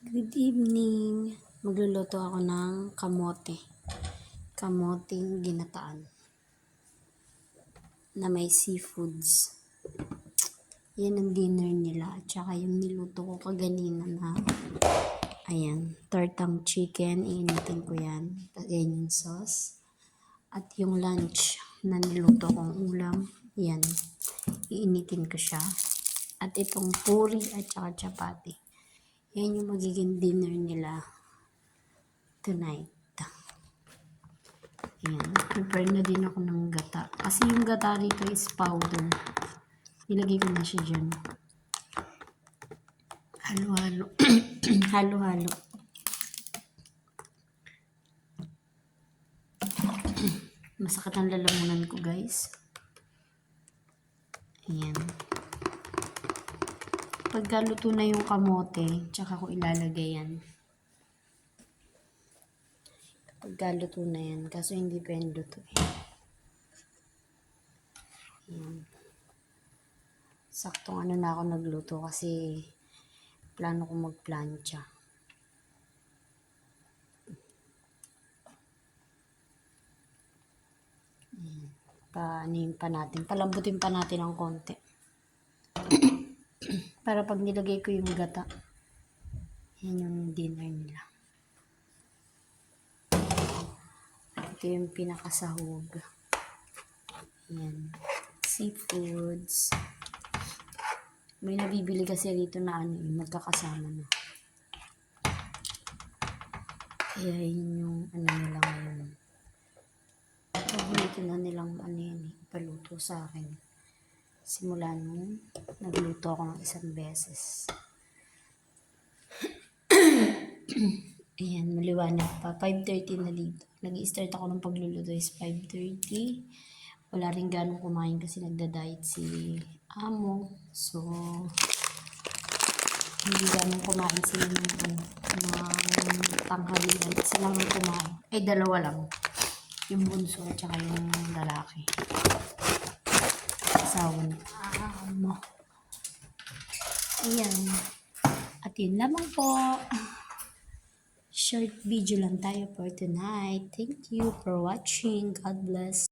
Good evening. Magluluto ako ng kamote. Kamoteng ginataan na may seafoods. Yan ang dinner nila. At saka yung niluto ko kaganina na ayan, tartang chicken. Iinitin ko yan. Ayan yung sauce. At yung lunch na niluto kong ulam. Yan. Iinitin ko siya. At itong puri at saka chapati. Yan yung magiging dinner nila tonight. Ayan. Prepare na din ako ng gata. Kasi yung gata rito is powder. Nilagay ko na siya dyan. Halo-halo. Halo-halo. Masakit ang lalamunan ko, guys. Ayan. Pagka luto na yung kamote, tsaka ko ilalagay yan. Pagka luto na yan, kaso hindi pa yan luto eh. Ayan. Saktong ano na ako nagluto kasi plano ko magplancha. Paanihin pa natin, palambutin pa natin ng konti. Para pag nilagay ko yung gata, yan yung dinner nila. Ito yung pinakasahog. Yan. Seafoods. May nabibili kasi rito na ano, magkakasama na. Kaya yun yung ano nila ngayon. Paborito na nilang ano yan, paluto sa akin. Simula nung nagluto ako ng isang beses. Ayan, maliwanag pa. 5:30 na dito. Nag-i-start ako ng pagluluto is 5:30. Wala rin ganong kumain kasi nagda-diet si Amo. So, hindi ganong kumain sila ng tanghalian. Isa lang ang kumain. Ay, dalawa lang. Yung bunso at saka yung lalaki. Asawa ni Amo. Ayan. At yun lamang po. Short video lang tayo for tonight. Thank you for watching. God bless.